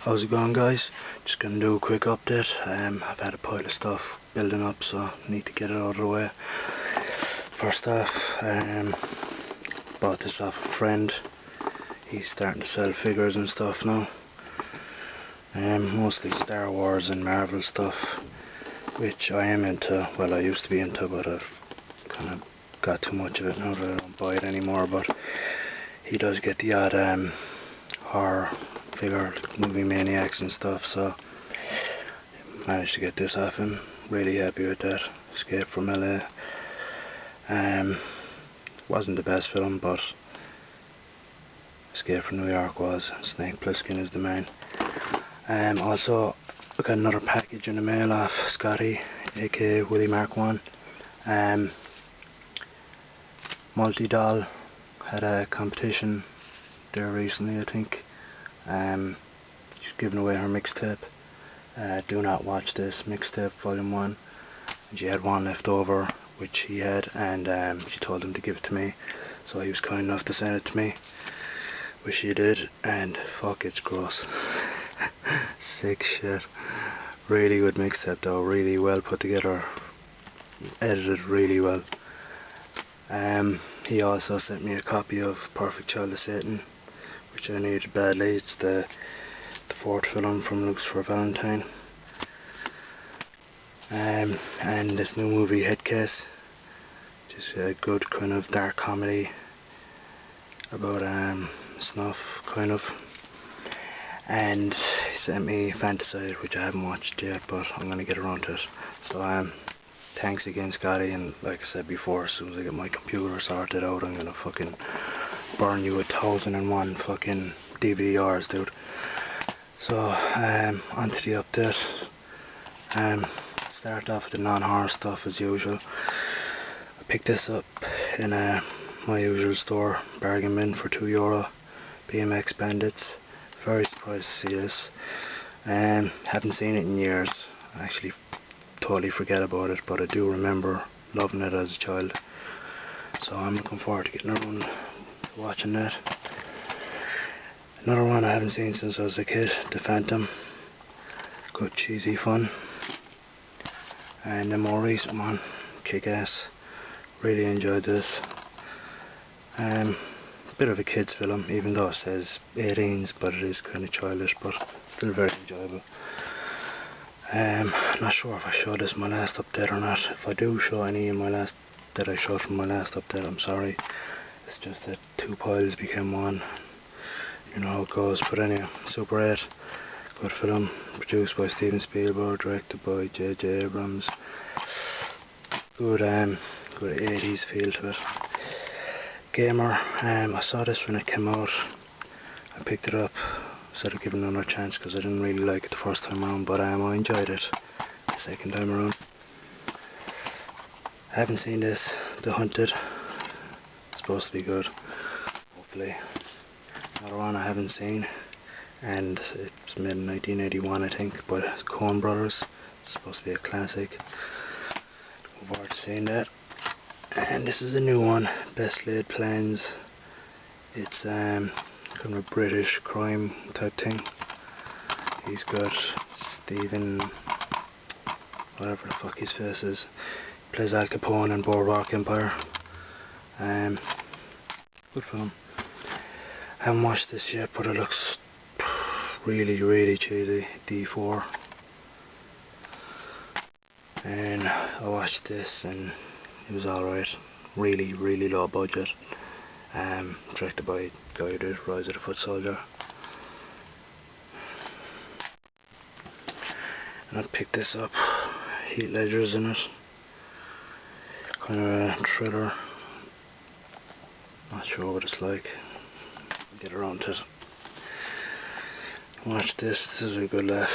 How's it going, guys? Just gonna do a quick update. I've had a pile of stuff building up, so I need to get it out of the way. First off, bought this off a friend. He's starting to sell figures and stuff now. Mostly Star Wars and Marvel stuff, which I am into. Well, I used to be into, but I've kind of got too much of it now that I don't buy it anymore. But he does get the odd horror figure, like movie maniacs and stuff, so managed to get this off him. Really happy with that. Escape from LA. Wasn't the best film, but Escape from New York was. Snake Plissken is the man. Also, I got another package in the mail off Scotty, aka Willie Mark 1. Multi-Doll had a competition there recently, I think. She's giving away her mixtape. Do Not Watch This mixtape volume 1. And she had one left over, which he had, and she told him to give it to me. So he was kind enough to send it to me, which he did, and fuck, it's gross. Sick shit. Really good mixtape though, really well put together, edited really well. He also sent me a copy of Perfect Child of Satan, which I needed badly. It's the fourth film from Looks for Valentine. And this new movie, Headcase, just a good kind of dark comedy about snuff, kind of. And he sent me Fantaside, which I haven't watched yet, but I'm gonna get around to it. So thanks again, Scotty, and like I said before, as soon as I get my computer sorted out, I'm gonna fucking burn you 1,001 fucking DVRs, dude. So on to the update. Start off with the non-horror stuff as usual. I picked this up in my usual store, Bargain Bin, for €2. BMX Bandits. Very surprised to see this. Haven't seen it in years. I actually totally forget about it, but I do remember loving it as a child. So I'm looking forward to getting around to watching that. Another one I haven't seen since I was a kid, The Phantom. Good cheesy fun. And the more recent one, Kick-Ass. Really enjoyed this. Bit of a kids film, even though it says 18s, but it is kind of childish, but still very enjoyable. Not sure if I showed this in my last update or not. If I do show any in my last that I showed from my last update, I'm sorry. It's just that two piles became one. You know how it goes. But anyway, Super 8, good film, produced by Steven Spielberg, directed by J.J. Abrams. Good 80s feel to it. Gamer, I saw this when it came out. I picked it up, instead of giving it another chance, because I didn't really like it the first time around, but I enjoyed it the second time around. I haven't seen this, The Hunted. It's supposed to be good, hopefully. Another one I haven't seen, and it's made in 1981, I think, by Coen Brothers. It's supposed to be a classic. Looking forward to seeing that. And this is a new one, Best Laid Plans. It's kind of a British crime type thing. He's got Stephen, whatever the fuck his face is, plays Al Capone in Boardwalk Empire. Good film. Haven't watched this yet, but it looks really, really cheesy. D4. And I watched this and it was alright. Really, really low budget. Directed by the guy who did Rise of the Foot Soldier. And I picked this up. Heath Ledger's in it. Kind of a thriller. Not sure what it's like. Get around to it. Watch this. This is a good laugh.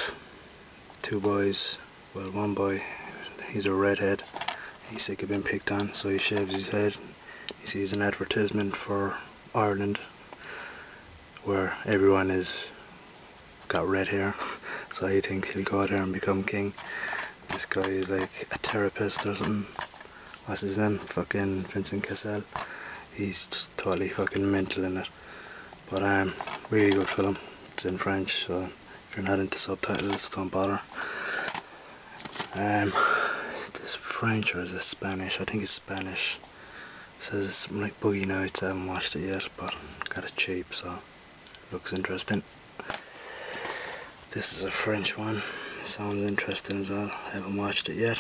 Two boys. Well, one boy. He's a redhead. He's sick of being picked on, so he shaves his head. He sees an advertisement for Ireland where everyone is got red hair, so he thinks he'll go out there and become king. This guy is like a therapist or something. What's his name? Fucking Vincent Cassel. He's just totally fucking mental in it. But really good film. It's in French, so If you're not into subtitles, don't bother. This French or is it Spanish? I think it's Spanish. It says like Boogie Nights. I haven't watched it yet, but got it cheap, so looks interesting. This is a French one. Sounds interesting as well. I haven't watched it yet.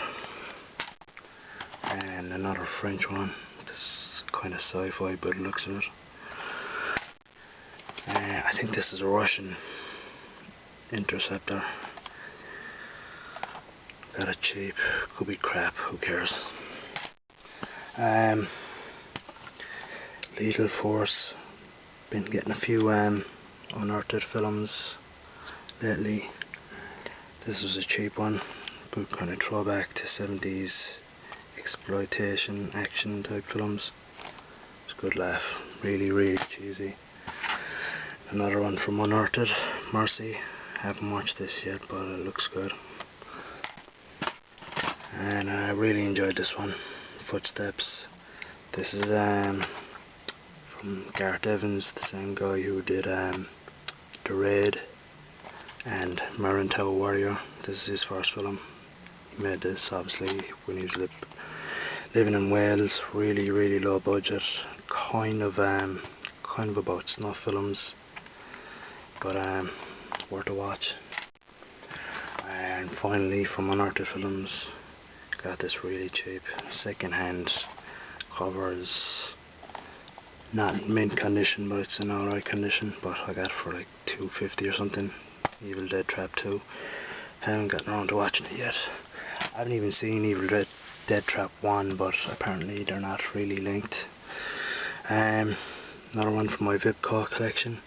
And another French one. This is kind of sci-fi, but it looks good. I think this is a Russian interceptor. Got it cheap. Could be crap. Who cares? Lethal Force. Been getting a few unearthed films lately. This was a cheap one. Good kind of throwback to 70s exploitation action type films. It's a good laugh. Really, really cheesy. Another one from Unearthed, Mercy. Haven't watched this yet, but it looks good. And I really enjoyed this one, Footsteps. This is from Gareth Evans, the same guy who did The Raid and Marintel Warrior. This is his first film. He made this obviously when he was living in Wales. Really, really low budget. Kind of about snuff films, but worth a watch. And finally, from Unearthed Films, got this really cheap second hand covers. Not in mint condition, but it's in alright condition. But I got it for like $2.50 or something. Evil Dead Trap 2. Haven't gotten around to watching it yet. I haven't even seen Evil Dead Trap 1, but apparently they're not really linked. Another one from my Vipco collection.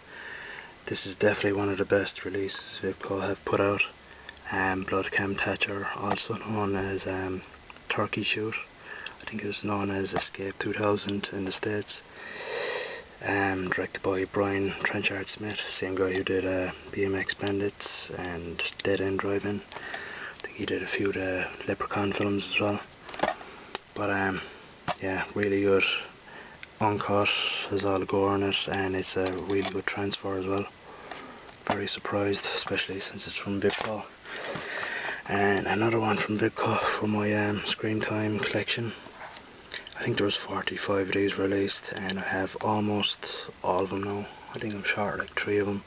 This is definitely one of the best releases Vipco have put out. Blood Cam Thatcher, also known as Turkey Shoot. I think it was known as Escape 2000 in the States. Directed by Brian Trenchard Smith, same guy who did BMX Bandits and Dead End Driving. I think he did a few of the Leprechaun films as well. But yeah, really good. Uncut, has all the gore in it, and it's a really good transfer as well. Very surprised, especially since it's from Vipco. And another one from Vipco for my Screen Time collection. I think there was 45 of these released, and I have almost all of them now. I think I'm short like 3 of them,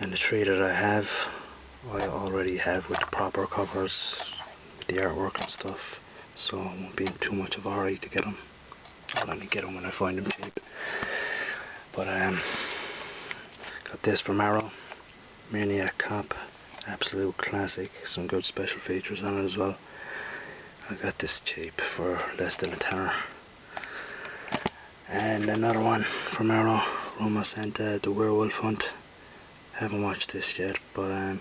and the 3 that I have, I already have with the proper covers, with the artwork and stuff, so it won't be too much of a hurry to get them. I'll only get them when I find them cheap. But got this from Arrow, Maniac Cop, absolute classic, some good special features on it as well. I got this cheap for less than $10. And another one from Arrow, Roma Santa, The Werewolf Hunt. Haven't watched this yet, but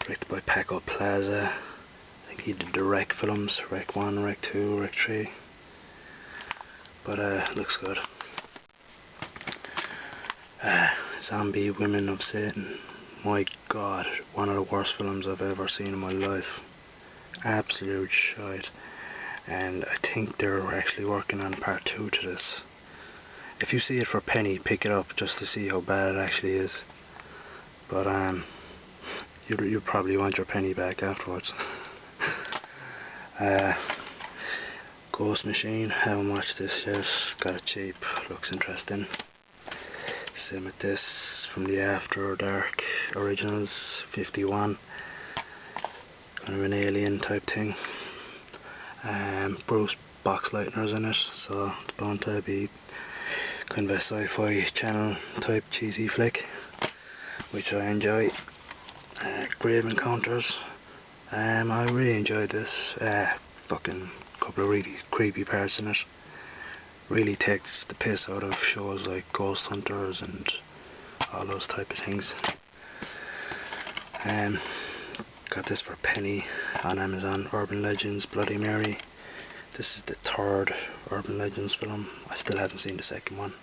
directed by Paco Plaza. I think he did the Rec films, Rec 1, Rec 2, Rec 3. But looks good. Zombie Women of Satan. My God, one of the worst films I've ever seen in my life. Absolute shite. And I think they're actually working on part 2 to this. If you see it for a penny, pick it up just to see how bad it actually is. But you probably want your penny back afterwards. Ghost Machine, haven't watched this yet. Got it cheap, looks interesting. Same with this from the After Dark Originals, 51. Kind of an alien type thing. Bruce Boxleitner's in it, so it's bound to be kind of a sci-fi channel type cheesy flick, which I enjoy. Grave Encounters. I really enjoyed this. Fucking couple of really creepy parts in it. Really takes the piss out of shows like Ghost Hunters and all those type of things. Got this for a penny on Amazon, Urban Legends, Bloody Mary. This is the 3rd Urban Legends film. I still haven't seen the 2nd one,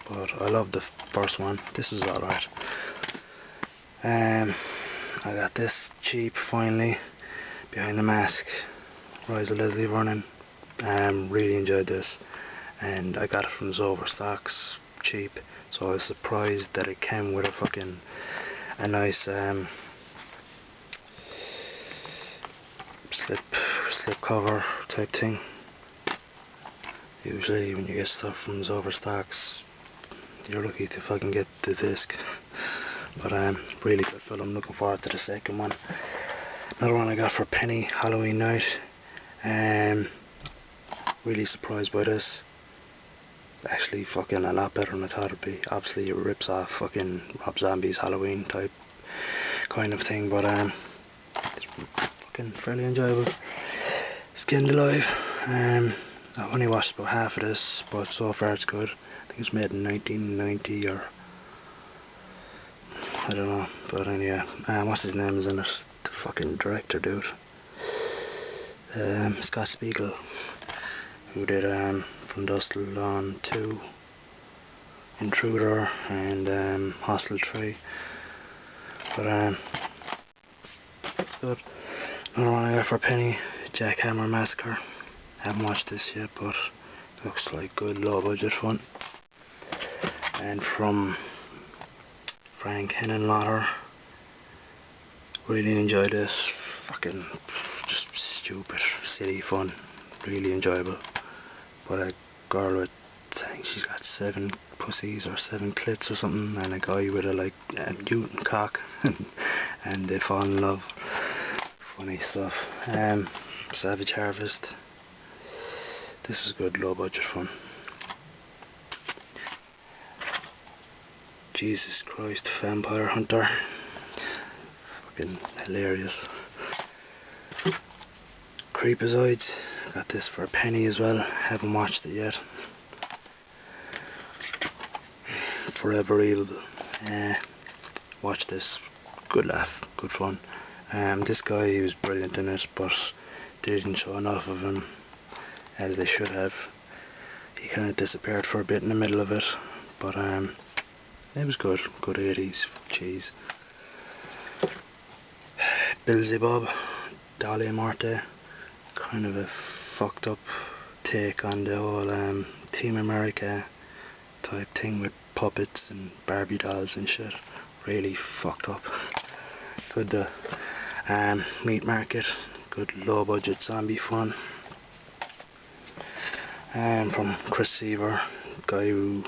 but I love the first one. This was alright. I got this cheap finally, Behind the Mask, Rise of Leslie Vernon. Really enjoyed this, and I got it from Overstocks cheap, so I was surprised that it came with a fucking a nice slip cover type thing. Usually when you get stuff from Overstocks, you're lucky to fucking get the disc. But really good film. Looking forward to the second one. Another one I got for Penny, Halloween night. Really surprised by this. Actually fucking a lot better than I thought it'd be. Obviously it rips off fucking Rob Zombie's Halloween type kind of thing, but it's fucking fairly enjoyable. Skinned Alive. I've only watched about half of this, but so far it's good. I think it's made in 1990 or I don't know, but anyway, what's his name is in it? The fucking director dude. Scott Spiegel, who did From Dusk Till Dawn 2, Intruder, and Hostel 3. But it's good. Another one I got for Penny, Jackhammer Massacre. Haven't watched this yet, but looks like good low budget fun. And from Frank Henenlotter, really enjoyed this. Fucking just stupid, silly fun. Really enjoyable. But a girl with, I think she's got 7 pussies or 7 clits or something, and a guy with a like a mutant cock, and they fall in love. Funny stuff. Savage Harvest. This was good, low budget fun. Jesus Christ, Vampire Hunter. Fucking hilarious. Creepazoids. Got this for a penny as well. Haven't watched it yet. Forever Evil. Watch this. Good laugh. Good fun. This guy, he was brilliant in it, but they didn't show enough of him as they should have. He kind of disappeared for a bit in the middle of it, but it was good. Good 80s cheese. Beelzebub, Dahlia Morte. Kind of a fucked up take on the whole Team America type thing with puppets and Barbie dolls and shit. Really fucked up. Good Meat Market. Good low budget zombie fun. From Chris Seaver, guy who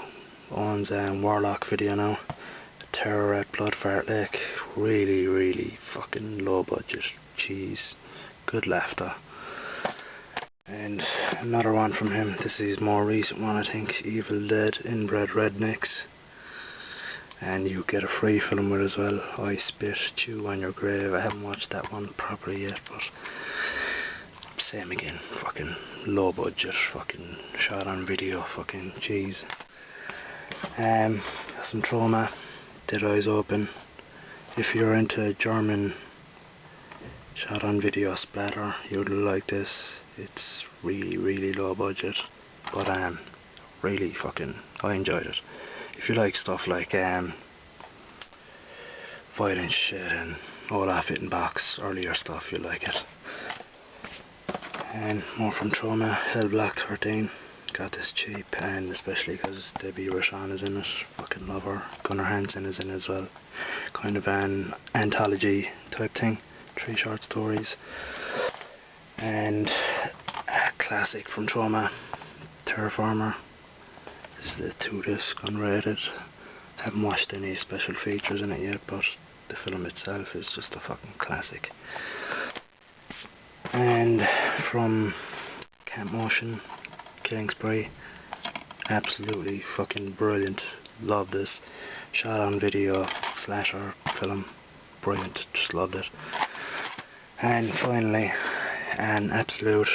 owns Warlock Video now. Terror at Bloodfart Lake. Really fucking low budget cheese. Good laughter. And another one from him, this is his more recent one I think, Evil Dead Inbred Rednecks. And you get a free film with it as well, I Spit, Chew on Your Grave. I haven't watched that one properly yet, but same again, fucking low budget, fucking shot on video, fucking cheese. Some Trauma, Dead Eyes Open. If you're into German shot on video splatter, you'll like this. It's really low budget, but really fucking, I enjoyed it. If you like stuff like violent shit and Olaf Ittenbach's earlier stuff, you'll like it. And more from Trauma, Hell Black 13. Got this cheap, and especially because Debbie Rochon is in it. Fucking love her. Gunnar Hansen is in it as well. Kind of an anthology type thing. 3 short stories. And a classic from Trauma, Terraformer. This is the 2-disc unrated. Haven't watched any special features in it yet, but the film itself is just a fucking classic. And from Camp Motion, Killing Spree. Absolutely fucking brilliant. Love this. Shot on video slasher film. Brilliant. Just loved it. And finally, an absolute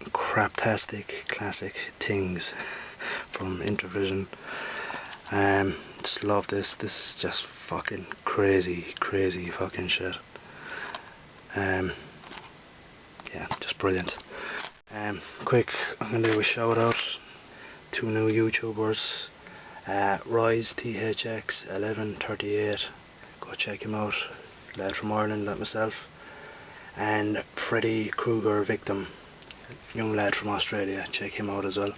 craptastic classic, Things from Intervision. Just love this. This is just fucking crazy fucking shit. Yeah, just brilliant. Quick, I'm gonna do a shout out. 2 new YouTubers. Rise THX 1138. Go check him out. Lad from Ireland like myself. And Freddy Krueger Victim, young lad from Australia. Check him out as well.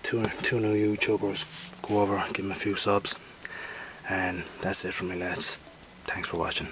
Two new YouTubers. Go over, give him a few subs. And that's it from me, lads. Thanks for watching.